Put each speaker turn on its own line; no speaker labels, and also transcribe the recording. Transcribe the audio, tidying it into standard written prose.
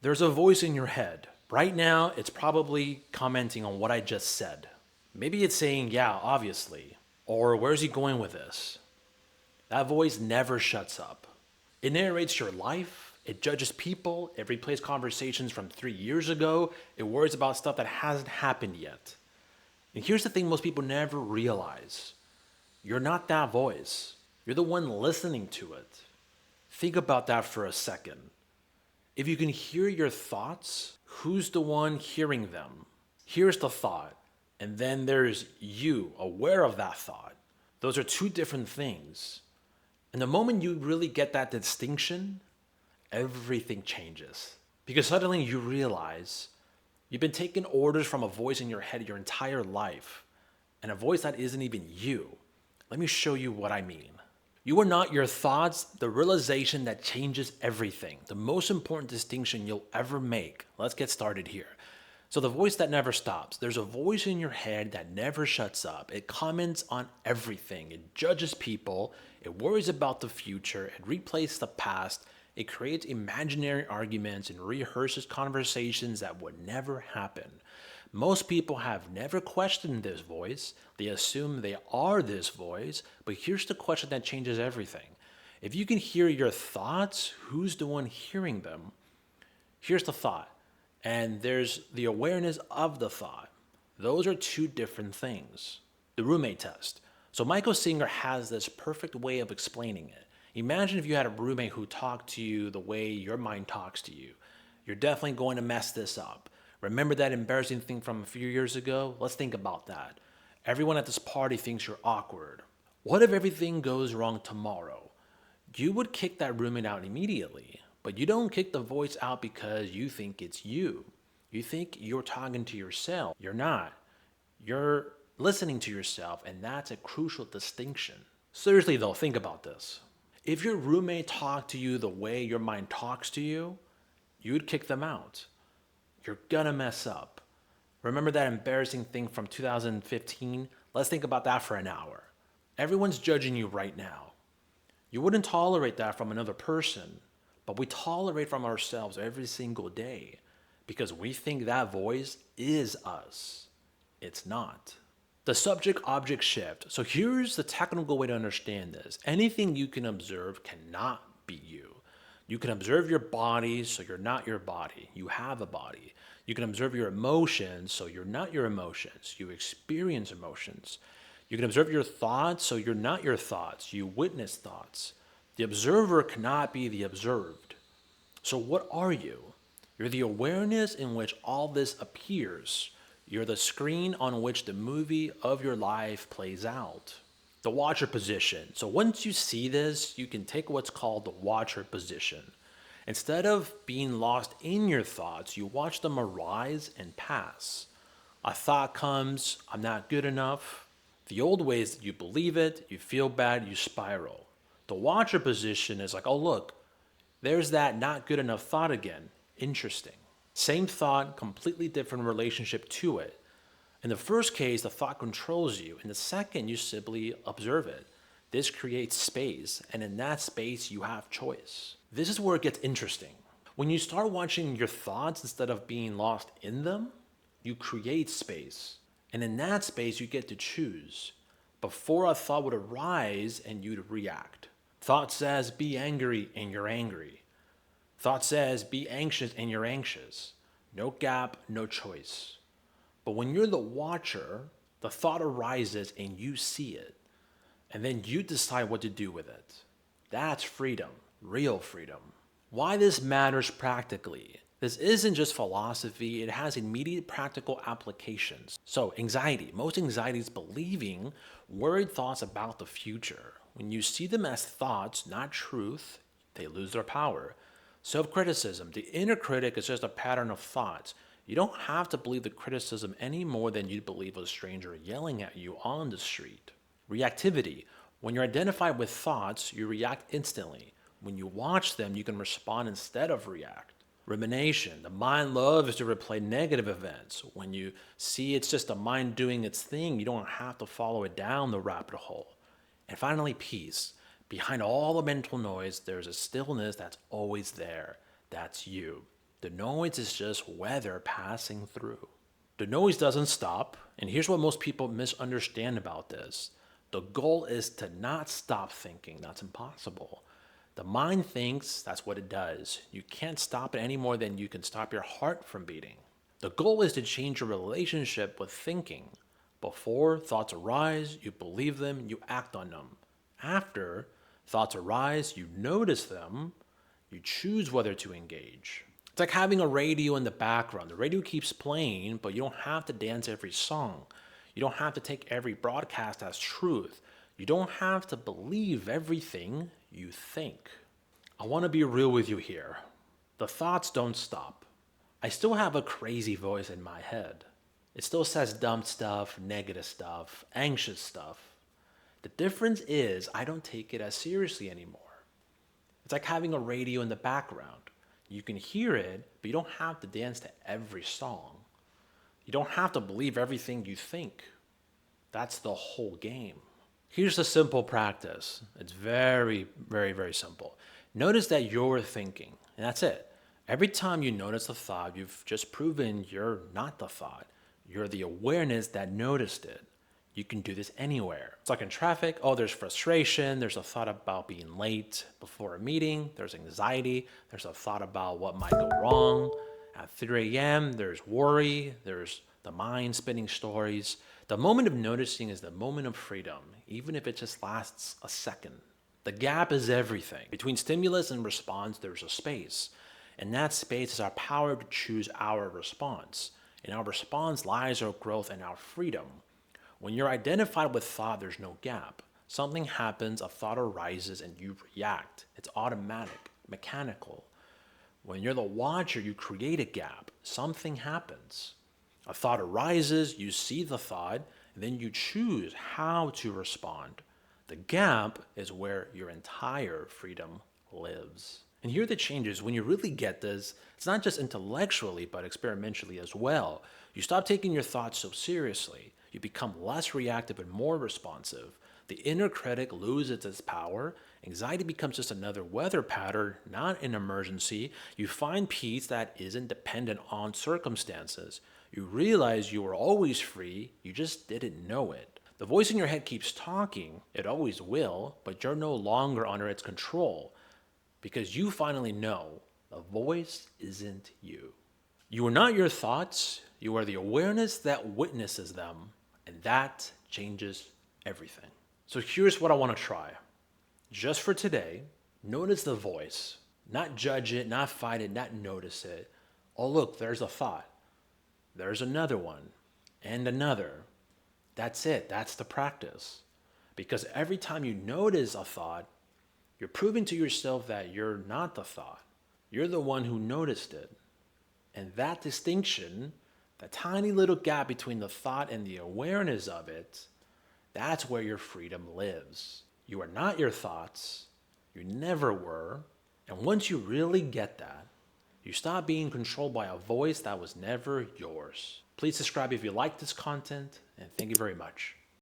There's a voice in your head. Right now, it's probably commenting on what I just said. Maybe it's saying, yeah, obviously. Or where's he going with this? That voice never shuts up. It narrates your life, it judges people, it replays conversations from 3 years ago, it worries about stuff that hasn't happened yet. And here's the thing most people never realize: you're not that voice, you're the one listening to it. Think about that for a second. If you can hear your thoughts, who's the one hearing them? Here's the thought, and then there's you, aware of that thought. Those are two different things. And the moment you really get that distinction, everything changes. Because suddenly you realize you've been taking orders from a voice in your head your entire life, and a voice that isn't even you. Let me show you what I mean. You are not your thoughts, the realization that changes everything. The most important distinction you'll ever make. Let's get started here. So, the voice that never stops. There's a voice in your head that never shuts up. It comments on everything. It judges people. It worries about the future. It replays the past. It creates imaginary arguments and rehearses conversations that would never happen. Most people have never questioned this voice. They assume they are this voice, but here's the question that changes everything. If you can hear your thoughts, who's the one hearing them? Here's the thought, and there's the awareness of the thought. Those are two different things. The roommate test. So Michael Singer has this perfect way of explaining it. Imagine if you had a roommate who talked to you the way your mind talks to you. You're definitely going to mess this up. Remember that embarrassing thing from a few years ago? Let's think about that. Everyone at this party thinks you're awkward. What if everything goes wrong tomorrow? You would kick that roommate out immediately, but you don't kick the voice out because you think it's you. You think you're talking to yourself. You're not. You're listening to yourself, and that's a crucial distinction. Seriously though, think about this. If your roommate talked to you the way your mind talks to you, you'd kick them out. You're gonna mess up. Remember that embarrassing thing from 2015? Let's think about that for an hour. Everyone's judging you right now. You wouldn't tolerate that from another person, but we tolerate from ourselves every single day because we think that voice is us. It's not. The subject object shift. So here's the technical way to understand this: anything you can observe cannot be you. You can observe your body, so you're not your body. You have a body. You can observe your emotions, so you're not your emotions. You experience emotions. You can observe your thoughts, so you're not your thoughts. You witness thoughts. The observer cannot be the observed. So what are you? You're the awareness in which all this appears. You're the screen on which the movie of your life plays out. The watcher position. So once you see this, you can take what's called the watcher position. Instead of being lost in your thoughts, you watch them arise and pass. A thought comes, I'm not good enough. The old way is that you believe it, you feel bad, you spiral. The watcher position is like, oh look, there's that not good enough thought again. Interesting. Same thought, completely different relationship to it. In the first case, the thought controls you. In the second, you simply observe it. This creates space, and in that space, you have choice. This is where it gets interesting. When you start watching your thoughts instead of being lost in them, you create space. And in that space, you get to choose. Before a thought would arise and you'd react. Thought says, be angry, and you're angry. Thought says, be anxious, and you're anxious. No gap, no choice. But when you're the watcher, the thought arises and you see it. And then you decide what to do with it. That's freedom, real freedom. Why this matters practically. This isn't just philosophy, it has immediate practical applications. So, anxiety. Most anxiety is believing worried thoughts about the future. When you see them as thoughts, not truth, they lose their power. Self-criticism. The inner critic is just a pattern of thoughts. You don't have to believe the criticism any more than you'd believe a stranger yelling at you on the street. Reactivity. When you're identified with thoughts, you react instantly. When you watch them, you can respond instead of react. Rumination. The mind loves to replay negative events. When you see it's just the mind doing its thing, you don't have to follow it down the rabbit hole. And finally, peace. Behind all the mental noise, there's a stillness that's always there. That's you. The noise is just weather passing through. The noise doesn't stop, and here's what most people misunderstand about this. The goal is to not stop thinking. That's impossible. The mind thinks, that's what it does. You can't stop it any more than you can stop your heart from beating. The goal is to change your relationship with thinking. Before thoughts arise, you believe them, you act on them. After thoughts arise, you notice them, you choose whether to engage. It's like having a radio in the background. The radio keeps playing, but you don't have to dance every song. You don't have to take every broadcast as truth. You don't have to believe everything you think. I want to be real with you here. The thoughts don't stop. I still have a crazy voice in my head. It still says dumb stuff, negative stuff, anxious stuff. The difference is I don't take it as seriously anymore. It's like having a radio in the background. You can hear it, but you don't have to dance to every song. You don't have to believe everything you think. That's the whole game. Here's a simple practice. It's very, very, very simple. Notice that you're thinking, and that's it. Every time you notice a thought, you've just proven you're not the thought. You're the awareness that noticed it. You can do this anywhere. It's like in traffic. Oh, there's frustration. There's a thought about being late before a meeting. There's anxiety. There's a thought about what might go wrong. At 3 a.m., there's worry. There's the mind spinning stories. The moment of noticing is the moment of freedom, even if it just lasts a second. The gap is everything. Between stimulus and response, there's a space. And that space is our power to choose our response. In our response lies our growth and our freedom. When you're identified with thought, there's no gap. Something happens, a thought arises, and you react. It's automatic, mechanical. When you're the watcher, you create a gap. Something happens. A thought arises, you see the thought, and then you choose how to respond. The gap is where your entire freedom lives. And here are the changes. When you really get this, it's not just intellectually, but experimentally as well. You stop taking your thoughts so seriously. You become less reactive and more responsive. The inner critic loses its power. Anxiety becomes just another weather pattern, not an emergency. You find peace that isn't dependent on circumstances. You realize you were always free, you just didn't know it. The voice in your head keeps talking, it always will, but you're no longer under its control because you finally know the voice isn't you. You are not your thoughts, you are the awareness that witnesses them, and that changes everything. So here's what I want to try. Just for today, notice the voice. Not judge it, not fight it, not notice it. Oh, look, there's a thought. There's another one, and another. That's it. That's the practice. Because every time you notice a thought, you're proving to yourself that you're not the thought. You're the one who noticed it. And that distinction, the tiny little gap between the thought and the awareness of it, that's where your freedom lives. You are not your thoughts. You never were. And once you really get that, you stop being controlled by a voice that was never yours. Please subscribe if you like this content, and thank you very much.